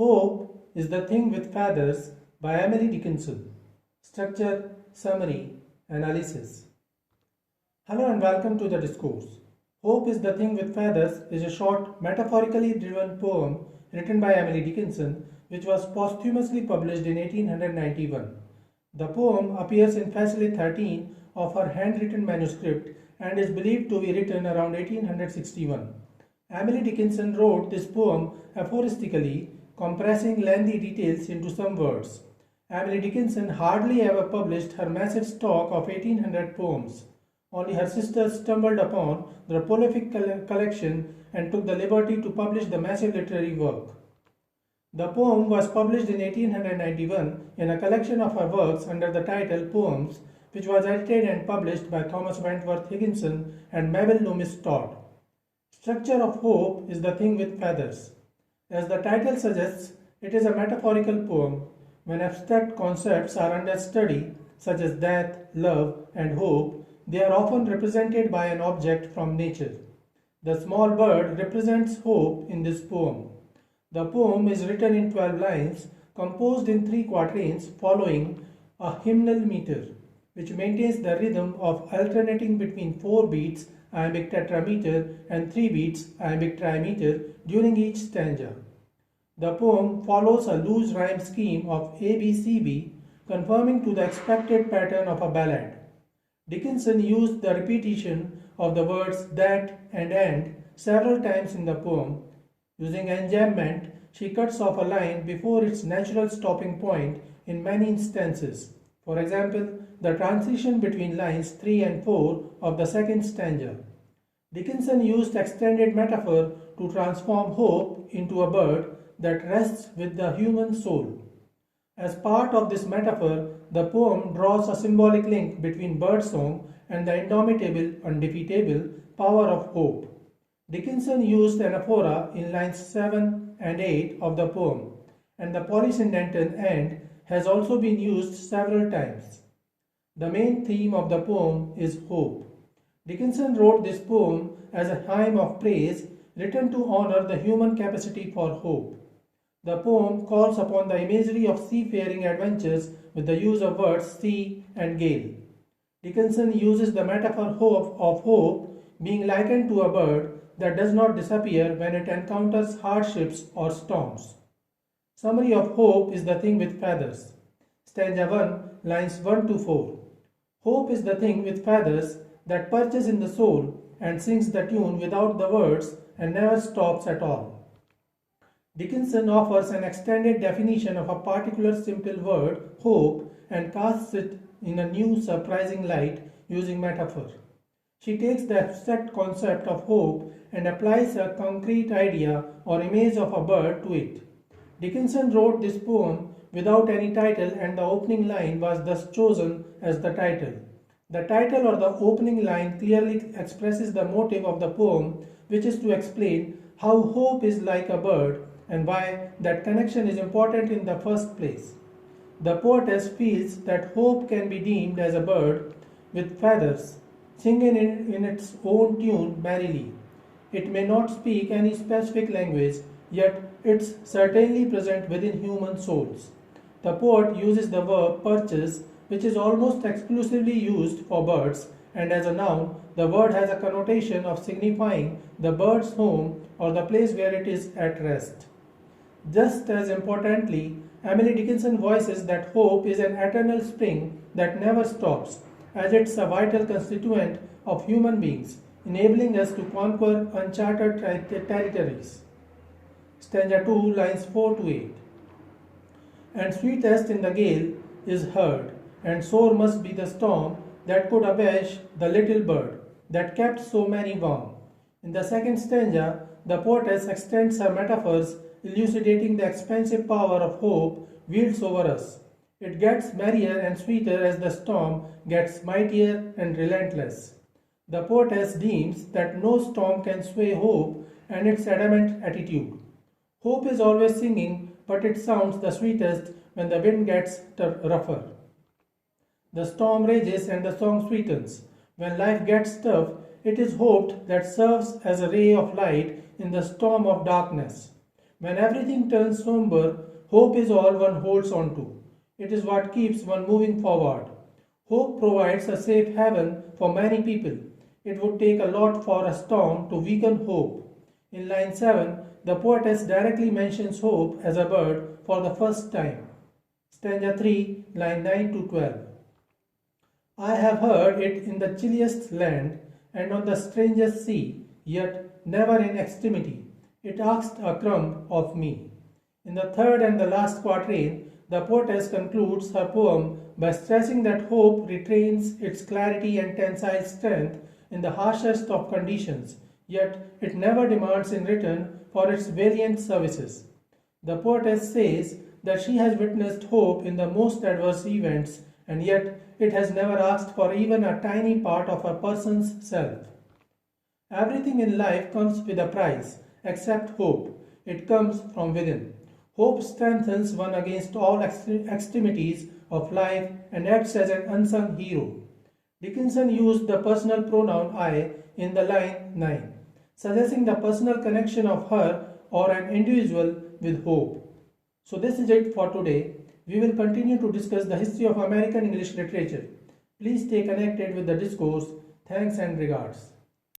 Hope is the Thing with Feathers by Emily Dickinson. Structure, summary, analysis. Hello and welcome to the Discourse. Hope is the Thing with Feathers is a short, metaphorically driven poem written by Emily Dickinson, which was posthumously published in 1891. The poem appears in Fascicle 13 of her handwritten manuscript and is believed to be written around 1861. Emily Dickinson wrote this poem aphoristically, compressing lengthy details into some words. Emily Dickinson hardly ever published her massive stock of 1800 poems. Only her sisters stumbled upon the prolific collection and took the liberty to publish the massive literary work. The poem was published in 1891 in a collection of her works under the title Poems, which was edited and published by Thomas Wentworth Higginson and Mabel Loomis Todd. Structure of Hope is the Thing with Feathers. As the title suggests, it is a metaphorical poem. When abstract concepts are under study, such as death, love, and hope, they are often represented by an object from nature. The small bird represents hope in this poem. The poem is written in 12 lines, composed in 3 quatrains following a hymnal meter, which maintains the rhythm of alternating between 4 beats iambic tetrameter and 3 beats iambic trimeter during each stanza. The poem follows a loose rhyme scheme of ABCB, conforming to the expected pattern of a ballad. Dickinson used the repetition of the words that and several times in the poem. Using enjambment, she cuts off a line before its natural stopping point in many instances. For example, the transition between lines 3 and 4 of the second stanza. Dickinson used extended metaphor to transform hope into a bird that rests with the human soul. As part of this metaphor, the poem draws a symbolic link between birdsong and the indomitable, undefeatable power of hope. Dickinson used anaphora in lines 7 and 8 of the poem, and the polysyndeton end has also been used several times. The main theme of the poem is hope. Dickinson wrote this poem as a hymn of praise written to honor the human capacity for hope. The poem calls upon the imagery of seafaring adventures with the use of words sea and gale. Dickinson uses the metaphor of hope being likened to a bird that does not disappear when it encounters hardships or storms. Summary of Hope is the Thing with Feathers. Stanza 1, lines 1 to 4. Hope is the thing with feathers that perches in the soul and sings the tune without the words and never stops at all. Dickinson offers an extended definition of a particular simple word, hope, and casts it in a new surprising light using metaphor. She takes the abstract concept of hope and applies a concrete idea or image of a bird to it. Dickinson wrote this poem without any title, and the opening line was thus chosen as the title. The title or the opening line clearly expresses the motive of the poem, which is to explain how hope is like a bird and why that connection is important in the first place. The poetess feels that hope can be deemed as a bird with feathers, singing in its own tune merrily. It may not speak any specific language, yet it's certainly present within human souls. The poet uses the verb perches, which is almost exclusively used for birds, and as a noun, the word has a connotation of signifying the bird's home or the place where it is at rest. Just as importantly, Emily Dickinson voices that hope is an eternal spring that never stops, as it's a vital constituent of human beings, enabling us to conquer uncharted territories. Stanza 2, lines 4 to 8. And sweetest in the gale is heard, and sore must be the storm that could abash the little bird that kept so many warm. In the second stanza, the poetess extends her metaphors, elucidating the expansive power of hope wields over us. It gets merrier and sweeter as the storm gets mightier and relentless. The poetess deems that no storm can sway hope and its adamant attitude. Hope is always singing, but it sounds the sweetest when the wind gets rougher. The storm rages and the song sweetens. When life gets tough, it is hope that serves as a ray of light in the storm of darkness. When everything turns somber, hope is all one holds on to. It is what keeps one moving forward. Hope provides a safe haven for many people. It would take a lot for a storm to weaken hope. In line 7, the poetess directly mentions hope as a bird for the first time. Stanza 3, line 9 to 12. I have heard it in the chilliest land and on the strangest sea, yet never in extremity. It asked a crumb of me. In the third and the last quatrain, the poetess concludes her poem by stressing that hope retains its clarity and tensile strength in the harshest of conditions, yet it never demands in return for its valiant services. The poetess says that she has witnessed hope in the most adverse events, and yet it has never asked for even a tiny part of a person's self. Everything in life comes with a price, except hope. It comes from within. Hope strengthens one against all extremities of life and acts as an unsung hero. Dickinson used the personal pronoun I in the line 9, suggesting the personal connection of her or an individual with hope. So this is it for today. We will continue to discuss the history of American English literature. Please stay connected with the discourse. Thanks and regards.